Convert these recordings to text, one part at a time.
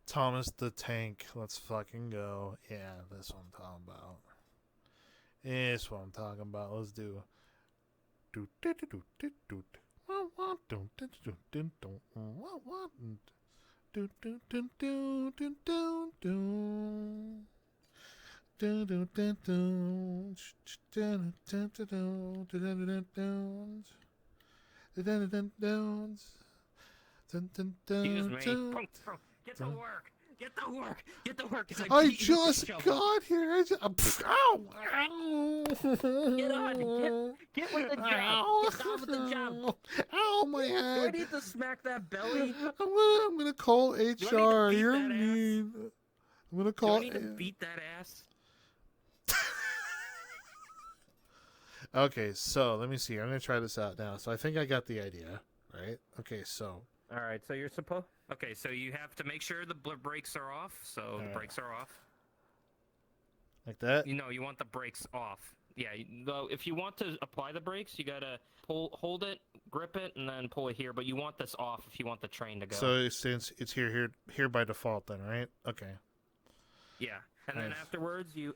Thomas the Tank. Let's fucking go. Yeah, that's what I'm talking about. That's what I'm talking about. Let's do. Excuse me. Get to work. Get to work. Get to work. Cause I I beat you with the just shovel. got here. Ow! Ow! Get on. Get with the job. Ow! Get on with the job. Ow, my Do I head! need to smack that belly? I'm gonna call Do I need to HR. beat You're that ass? mean. I'm gonna Do I call. need to beat that ass? Okay, so let me see. I'm gonna try this out now. So I think I got the idea, right? Okay, so All right. So you're supposed. Okay. So you have to make sure the brakes are off. So the brakes are off. like that. You know, you want the brakes off. Yeah. Though, if you want to apply the brakes, you gotta hold it, grip it, and then pull it here. But you want this off if you want the train to go. So since it's here by default, then right? Okay. Yeah, and Nice. then afterwards, you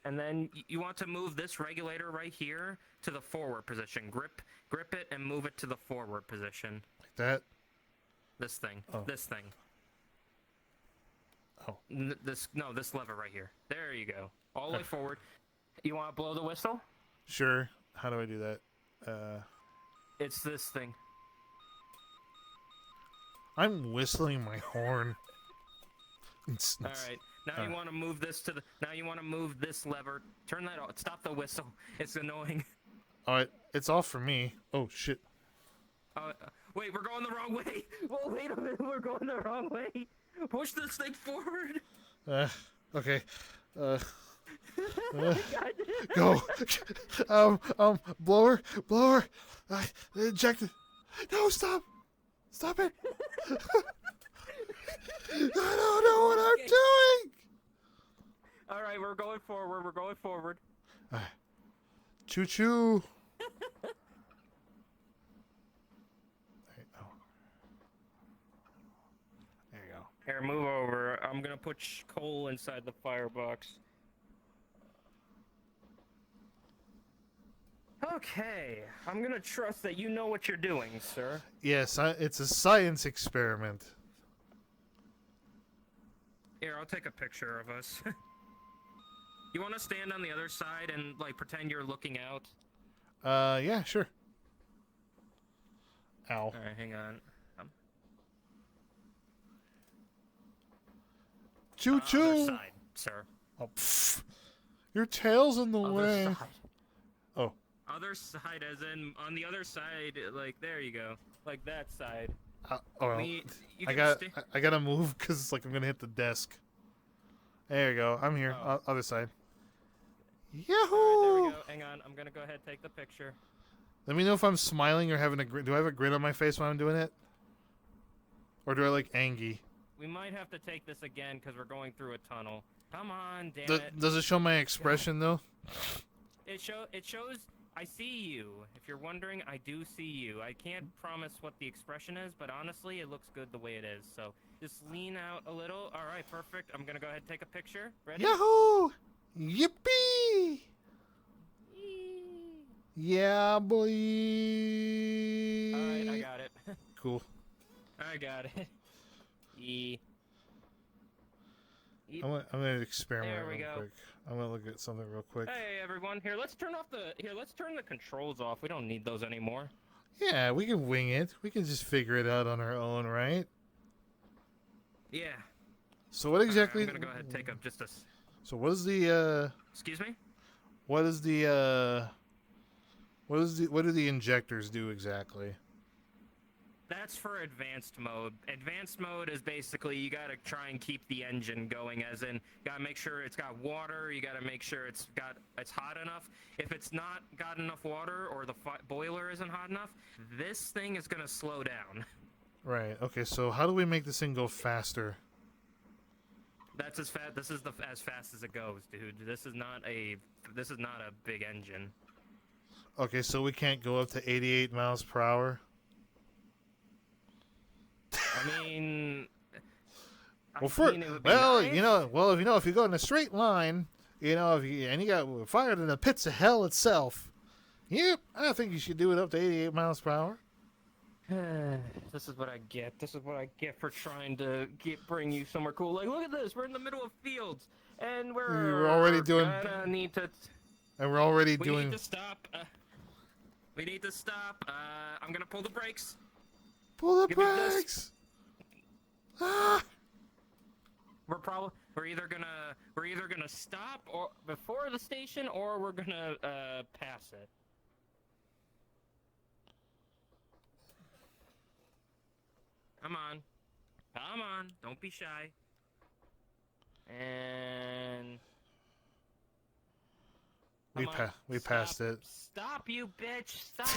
want to move this regulator right here to the forward position. Grip it and move it to the forward position. Like that. This thing. Oh. This thing. Oh. This lever right here. There you go. All the way forward. You want to blow the whistle? Sure. How do I do that? It's this thing. I'm whistling my horn. All right. Now you want to move this to the. Now you want to move this lever. Turn that off. Stop the whistle. It's annoying. All right, it's off for me. Oh shit. Wait, we're going the wrong way. Whoa, wait a minute. We're going the wrong way. Push this thing forward. Okay. God. Go. Blower. Eject it. No, stop. Stop it. I don't know what I'm doing. All right, we're going forward. We're going forward. Choo choo. There you go. Here, move over. I'm gonna put coal inside the firebox. Okay, I'm gonna trust that you know what you're doing, sir. Yes, it's a science experiment. Here, I'll take a picture of us. You want to stand on the other side and like pretend you're looking out? Yeah, sure. Ow. All right, hang on. Choo Other choo. side, sir. Oh, pfft. Your tail's in the Other way. side. Oh. Other side, as in on the other side, like there you go, like that side. I I gotta move because like I'm gonna hit the desk. There you go. I'm here. Oh. Other side. Yahoo! There we go. Hang on, I'm gonna go ahead and take the picture. Let me know if I'm smiling or having a grin. Do I have a grin on my face when I'm doing it? Or do I look angry? We might have to take this again because we're going through a tunnel. Come on, damn it. Does it show my expression though? It shows. I see you. If you're wondering, I do see you. I can't promise what the expression is, but honestly, it looks good the way it is. So just lean out a little. All right, perfect. I'm gonna go ahead and take a picture. Ready? Yahoo! Yippee! Yeah, boy. All right, I got it. Cool. I got it. E. I'm gonna experiment There we real go. quick. I'm gonna look at something real quick. Hey everyone, let's turn the controls off. We don't need those anymore. Yeah, we can wing it. We can just figure it out on our own, right? Yeah. So what exactly? I'm gonna go ahead and take up just a. So what is the Excuse me? what do the injectors do exactly? That's for advanced mode. Advanced mode is basically you gotta try and keep the engine going, as in gotta make sure it's got water. You gotta make sure it's hot enough. If it's not got enough water or the boiler isn't hot enough, this thing is gonna slow down. Right. Okay. So how do we make this thing go faster? That's as fast. This is as fast as it goes, dude. This is not a big engine. Okay. So we can't go up to 88 miles per hour. I mean, Well, It would be nice. if you go in a straight line, and you got fired in the pits of hell itself. Yep, I think you should do it up to 88 miles per hour. This is what I get. This is what I get for trying to bring you somewhere cool. Like, look at this. We're in the middle of fields, and We're already doing. Gonna need to. And we're already We doing. need to stop. We need to stop. I'm gonna pull the brakes. Pull the Give me this. brakes. Ah! We're either gonna stop or before the station, or we're gonna pass it. Come on, don't be shy. And We passed it. Stop, you bitch! Stop!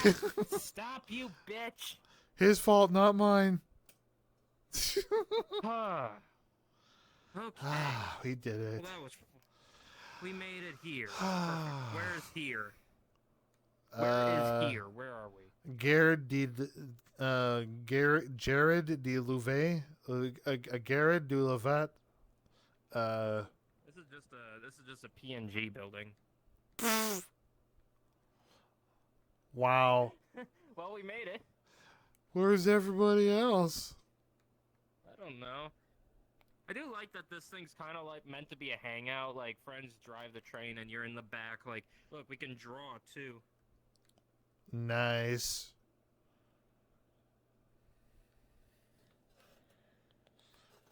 Stop, you bitch! His fault, not mine. Okay. We did it. Well, we made it here. Perfect. Where's here? Where is here? Where are we? Jared de Louvet, Garrett de Lovat. This is just a PNG building. Wow. Well, we made it. Where's everybody else? I don't know. I do like that this thing's kind of like meant to be a hangout. Like, friends drive the train and you're in the back. Like, look, we can draw too. Nice.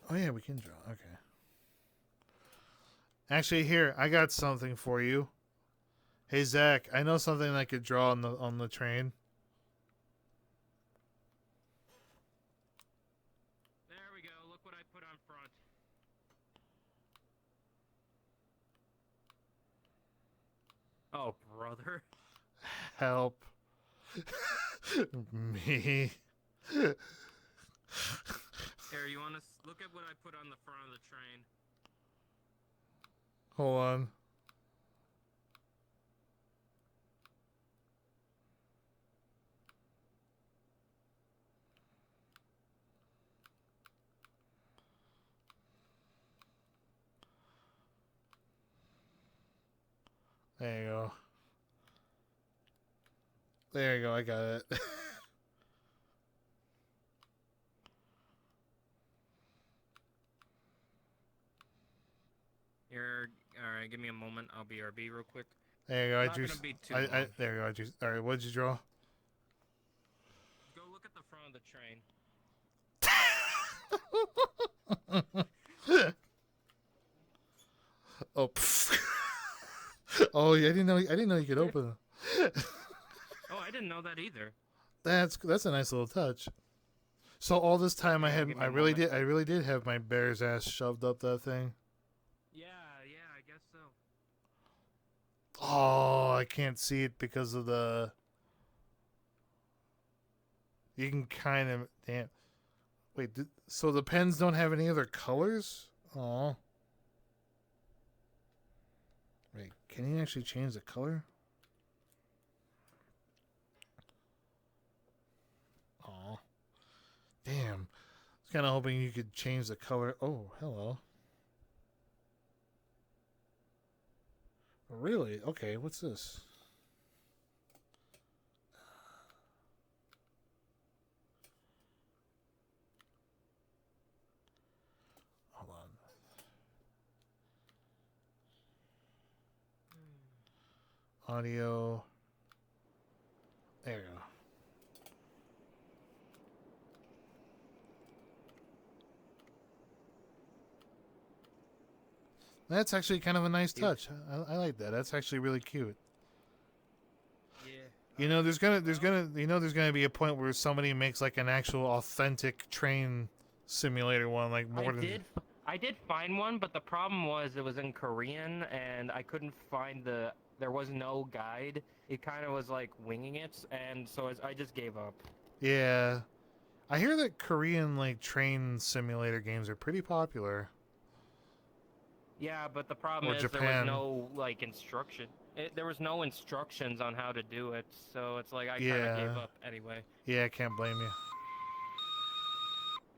Oh yeah, we can draw. Okay. Actually, here I got something for you. Hey Zach, I know something I could draw on the train. There we go. Look what I put on front. Oh, brother. Help. Me. Here, you want to look at what I put on the front of the train? Hold on. There you go. There you go, I got it. Alright, give me a moment. I'll BRB real quick. There you go, Not gonna be too long. there you go, I drew. Alright, what did you draw? Go look at the front of the train. Oh, oh, yeah, I didn't know you could open them. Oh, I didn't know that either. That's a nice little touch. So all this time Give me a I really did have my bear's ass shoved up that thing. Yeah, I guess so. Oh, I can't see it because of the. You can kind of damn. Wait, so the pens don't have any other colors? Oh. Wait, can you actually change the color? Oh. Damn. I was kind of hoping you could change the color. Oh, hello. Really? Okay, what's this? Hold on. Audio. There we go. That's actually kind of a nice touch. I like that. That's actually really cute. Yeah. There's gonna be a point where somebody makes like an actual authentic train simulator one, like more than. I did find one, but the problem was it was in Korean, and I couldn't find there was no guide. It kind of was like winging it, and so I just gave up. Yeah, I hear that Korean like train simulator games are pretty popular. Yeah, but the problem Or is Japan. there was no like instruction. There was no instructions on how to do it, so it's like I kind of gave up anyway. Yeah, I can't blame you.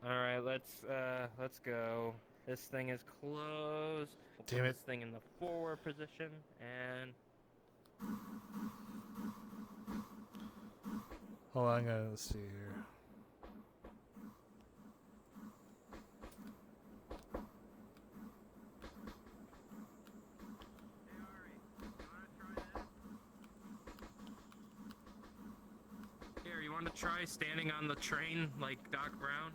All right, let's go. This thing is closed. We'll Damn put it. this thing in the forward position, and Hold on, let's see here. here, you want to try standing on the train like Doc Brown?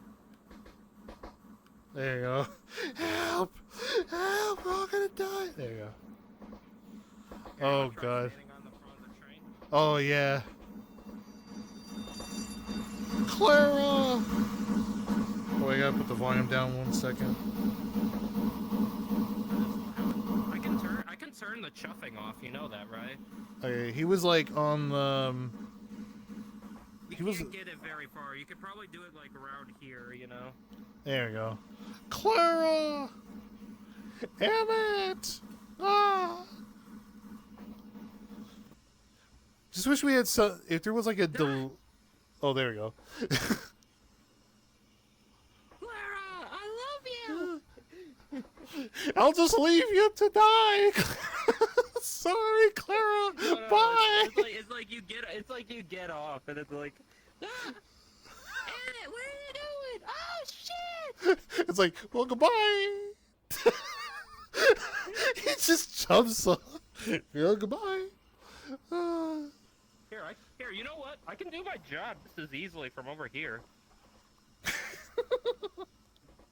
There you go. Help! Help! We're all gonna die! There you go. Here, you Oh, wanna try God. standing on the front of the train? Oh, yeah. Clara! Oh, I gotta put the volume down 1 second. I can turn the chuffing off, you know that, right? Okay, he was like on the. You He was. can't get it very far. You could probably do it like around here, you know? There we go. Clara! Emmett! Ah! Just wish we had some. If there was like a. Oh, there we go. Clara, I love you! I'll just leave you to die. Sorry, Clara. No, Bye. It's like you get off, and it's like, ah! Emmett, what are you doing? Oh shit! It's like, well, goodbye. He just jumps off. Yeah, goodbye. Here, you know what? I can do my job just as easily from over here.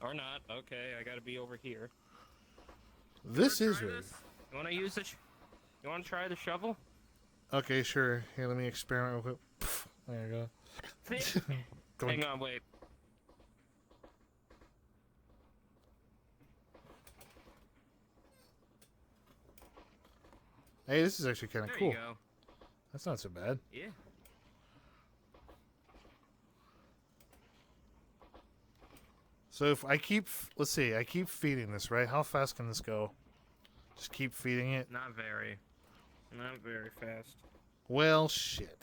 Or not. Okay, I gotta be over here. This is Try weird. this? You wanna use this? You wanna try the shovel? Okay, sure. Here, let me experiment real quick. There you go. Hang on, wait. Hey, this is actually kind of There cool. you go. That's not so bad. Yeah. So if I keep, let's see, I keep feeding this, right? How fast can this go? Just keep feeding it. Not very. Not very fast. Well, shit.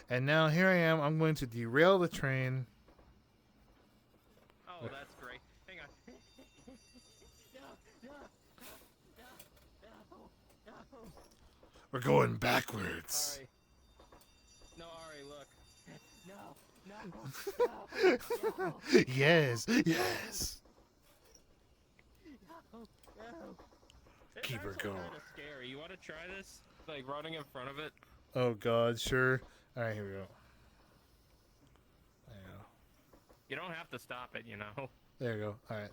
And now here I am. I'm going to derail the train. Oh, that's great. Hang on. No. We're going backwards. Ari. No, Ari, look. No. Yes, yes. Keep her going. Kind of scary. You want to try this? Like running in front of it? Oh God, sure. All right, here we go. There you go. You don't have to stop it, you know. There you go. All right.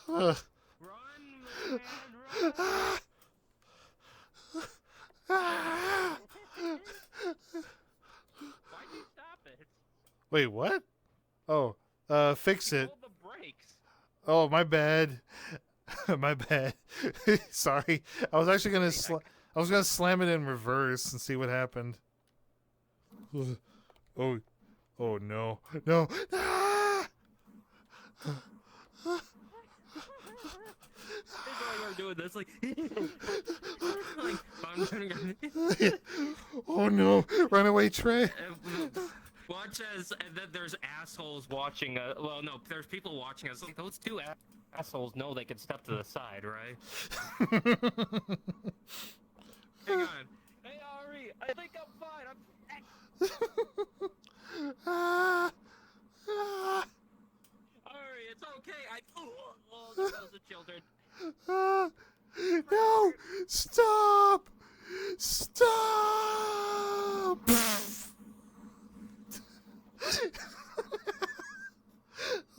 Run, man, run! Why'd you stop it? Wait, what? Oh, fix You it. pulled the brakes. Oh, my bad. My bad. Sorry. I was actually gonna I was gonna slam it in reverse and see what happened. Oh, oh no, no. Ah! It's like we're doing this, like, Oh no! Runaway train. Watch as, and then there's assholes watching. Well, no, there's people watching us. Like, those two assholes know they can step to the side, right? Hang on. Hey, Ari, I think I'm fine. Ari, it's okay. Oh, there goes the children. No! Stop! Stop!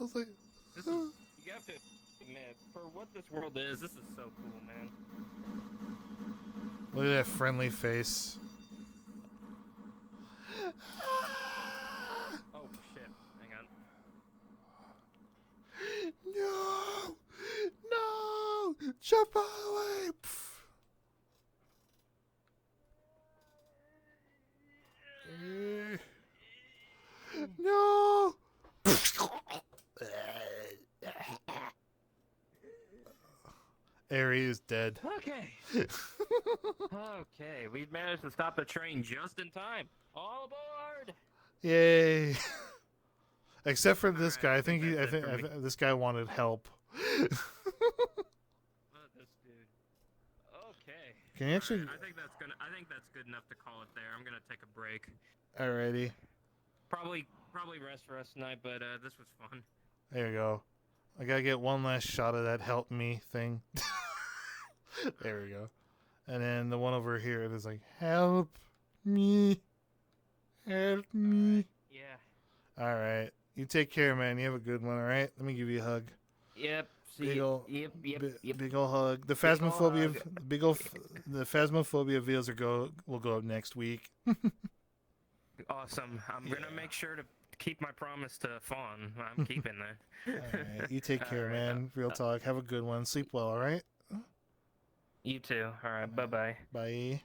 I was like, This is, you have to, man, for what this world is, this is so cool, man. look at that friendly face. Oh, shit. Hang on. No! No! Jump all the way! No! Ari is dead. Okay. Okay, we managed to stop the train just in time. All aboard! Yay! Except for this Alright, guy, I I think think he, that's it for me. this guy wanted help. Not this dude. Okay. Can you actually? Alright, I think that's good enough to call it there. I'm gonna take a break. Alrighty, Probably rest for us tonight, but this was fun. there you go. I gotta get one last shot of that help me thing. There we go. And then the one over here, it is like, help me. Help me. Yeah. Alright. You take care, man. You have a good one, alright? Let me give you a hug. Yep. Big See ol' Yep. Big ol' hug. The Big ol' phasmophobia, hug. the phasmophobia videos will go up next week. Awesome. I'm gonna Yeah. make sure to keep my promise to Fawn. I'm keeping that. Alright. You take care, Alright, man. Real talk. Have a good one. Sleep well, alright? You too. All right. Bye bye. Bye.